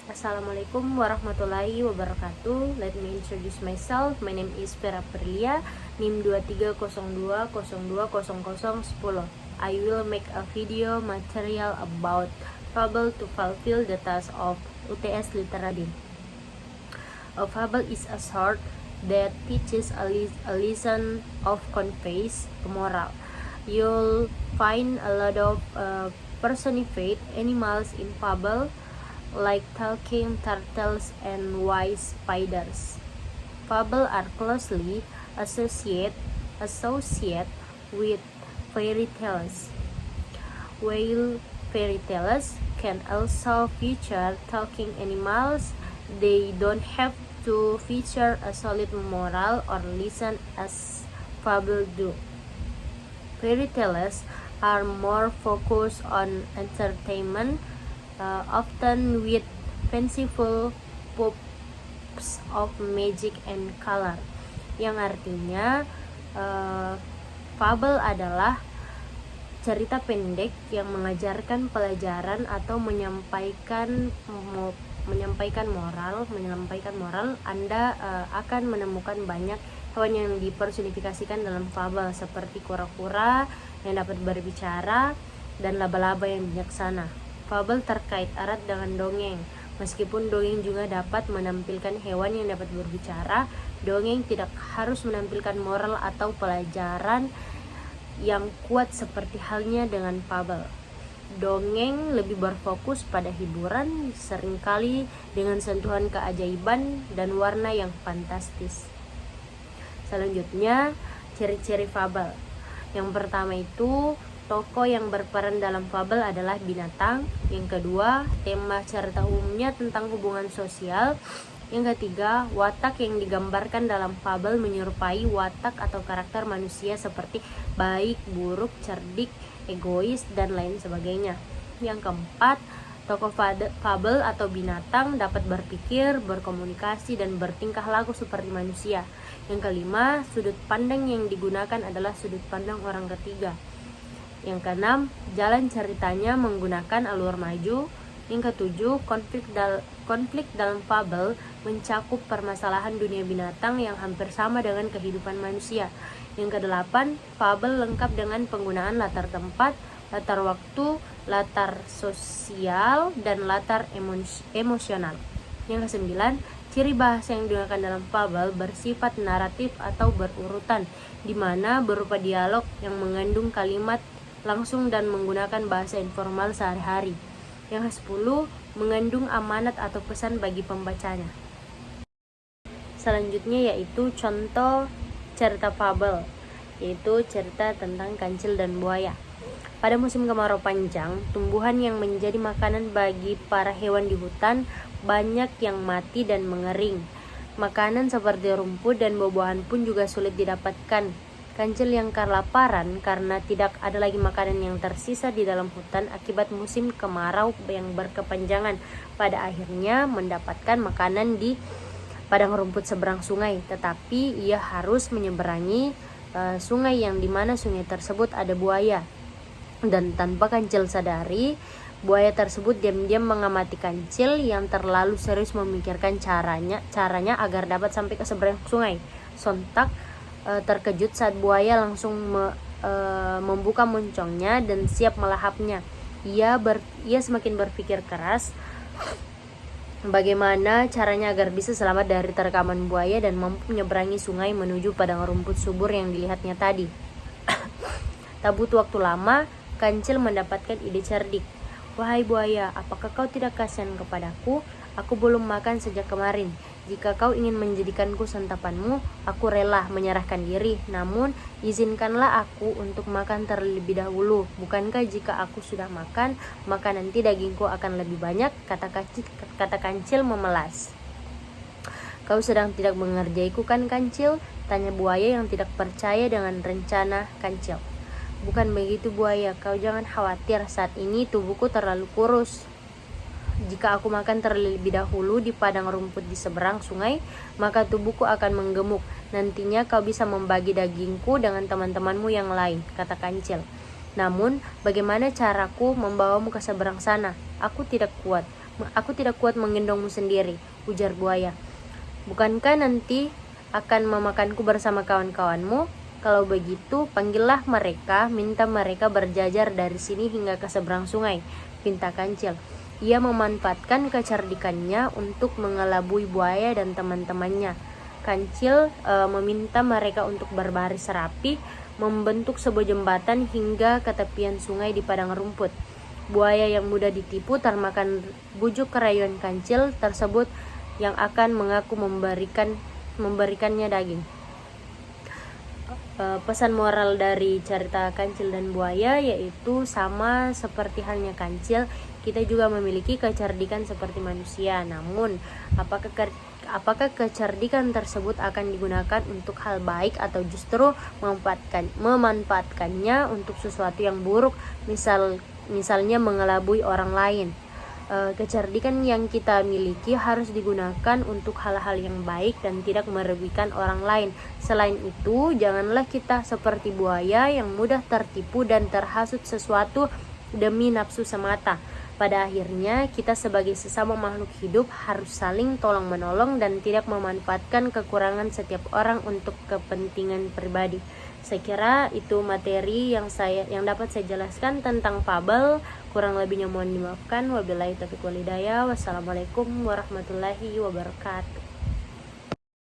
Assalamualaikum warahmatullahi wabarakatuh. Let me introduce myself. My name is Vera Perlia, NIM 2302020010. I will make a video material about fable to fulfill the task of UTS Literadi. A fable is a short that teaches a lesson of conveys a moral. You'll find a lot of personified animals in fable, like talking turtles and wise spiders. Fables are closely associated with fairy tales. While fairy tales can also feature talking animals, they don't have to feature a solid moral or lesson as fables do. Fairy tales are more focused on entertainment, often with fanciful pops of magic and color, yang artinya fable adalah cerita pendek yang mengajarkan pelajaran atau menyampaikan moral. Anda akan menemukan banyak hewan yang dipersonifikasikan dalam fable, seperti kura-kura yang dapat berbicara dan laba-laba yang bijaksana. Fable terkait erat dengan dongeng. Meskipun dongeng juga dapat menampilkan hewan yang dapat berbicara, dongeng tidak harus menampilkan moral atau pelajaran yang kuat seperti halnya dengan fable. Dongeng lebih berfokus pada hiburan, seringkali dengan sentuhan keajaiban dan warna yang fantastis. Selanjutnya, ciri-ciri fable. Yang pertama itu, tokoh yang berperan dalam fable adalah binatang. Yang kedua, tema cerita umumnya tentang hubungan sosial. Yang ketiga, watak yang digambarkan dalam fable menyerupai watak atau karakter manusia seperti baik, buruk, cerdik, egois, dan lain sebagainya. Yang keempat, tokoh fable atau binatang dapat berpikir, berkomunikasi, dan bertingkah laku seperti manusia. Yang kelima, sudut pandang yang digunakan adalah sudut pandang orang ketiga. Yang keenam, jalan ceritanya menggunakan alur maju. Yang ketujuh, konflik dalam fable mencakup permasalahan dunia binatang yang hampir sama dengan kehidupan manusia. Yang kedelapan, fable lengkap dengan penggunaan latar tempat, latar waktu, latar sosial, dan latar emosional. Yang kesembilan, ciri bahasa yang digunakan dalam fable bersifat naratif atau berurutan, di mana berupa dialog yang mengandung kalimat langsung dan menggunakan bahasa informal sehari-hari. Yang ke-10, mengandung amanat atau pesan bagi pembacanya. Selanjutnya yaitu contoh cerita fable, yaitu cerita tentang kancil dan buaya. Pada musim kemarau panjang, tumbuhan yang menjadi makanan bagi para hewan di hutan banyak yang mati dan mengering. Makanan seperti rumput dan buah-buahan pun juga sulit didapatkan. Kancil yang kelaparan karena tidak ada lagi makanan yang tersisa di dalam hutan akibat musim kemarau yang berkepanjangan. Pada akhirnya mendapatkan makanan di padang rumput seberang sungai, tetapi ia harus menyeberangi sungai yang dimana sungai tersebut ada buaya. Dan tanpa kancil sadari, buaya tersebut diam-diam mengamati kancil yang terlalu serius memikirkan caranya agar dapat sampai ke seberang sungai. Sontak terkejut saat buaya langsung membuka moncongnya dan siap melahapnya. Ia semakin berpikir keras bagaimana caranya agar bisa selamat dari terkaman buaya dan mampu menyeberangi sungai menuju padang rumput subur yang dilihatnya tadi. Tak butuh waktu lama, kancil mendapatkan ide cerdik. Wahai buaya, apakah kau tidak kasihan kepadaku? Aku belum makan sejak kemarin. Jika kau ingin menjadikanku santapanmu, aku rela menyerahkan diri. Namun, izinkanlah aku untuk makan terlebih dahulu. Bukankah jika aku sudah makan, maka nanti dagingku akan lebih banyak? Kata kancil memelas. Kau sedang tidak mengerjaiku kan, kancil? Tanya buaya yang tidak percaya dengan rencana kancil. Bukan begitu buaya, kau jangan khawatir. Saat ini tubuhku terlalu kurus. Jika aku makan terlebih dahulu di padang rumput di seberang sungai, maka tubuhku akan menggemuk. Nantinya kau bisa membagi dagingku dengan teman-temanmu yang lain, kata kancil. Namun, bagaimana caraku membawamu ke seberang sana? Aku tidak kuat. Aku tidak kuat menggendongmu sendiri, ujar buaya. Bukankah nanti akan memakanku bersama kawan-kawanmu? Kalau begitu, panggillah mereka, minta mereka berjajar dari sini hingga ke seberang sungai, pinta Kancil. Ia memanfaatkan kecerdikannya untuk mengelabui buaya dan teman-temannya. Kancil meminta mereka untuk berbaris rapi, membentuk sebuah jembatan hingga ke tepian sungai di padang rumput. Buaya yang mudah ditipu termakan bujuk kerayuan Kancil tersebut yang akan mengaku memberikannya daging. Pesan moral dari cerita Kancil dan buaya yaitu sama seperti halnya Kancil, kita juga memiliki kecerdikan seperti manusia. Namun, apakah kecerdikan tersebut akan digunakan untuk hal baik atau justru memanfaatkannya untuk sesuatu yang buruk, misalnya mengelabui orang lain? Kecerdikan yang kita miliki harus digunakan untuk hal-hal yang baik dan tidak merugikan orang lain. Selain itu, janganlah kita seperti buaya yang mudah tertipu dan terhasut sesuatu demi nafsu semata. Pada akhirnya, kita sebagai sesama makhluk hidup harus saling tolong-menolong dan tidak memanfaatkan kekurangan setiap orang untuk kepentingan pribadi. Saya kira itu materi yang dapat saya jelaskan tentang fabel. Kurang lebihnya mohon dimaafkan. Wabillahi taufiq wal hidayah. Wassalamualaikum warahmatullahi wabarakatuh.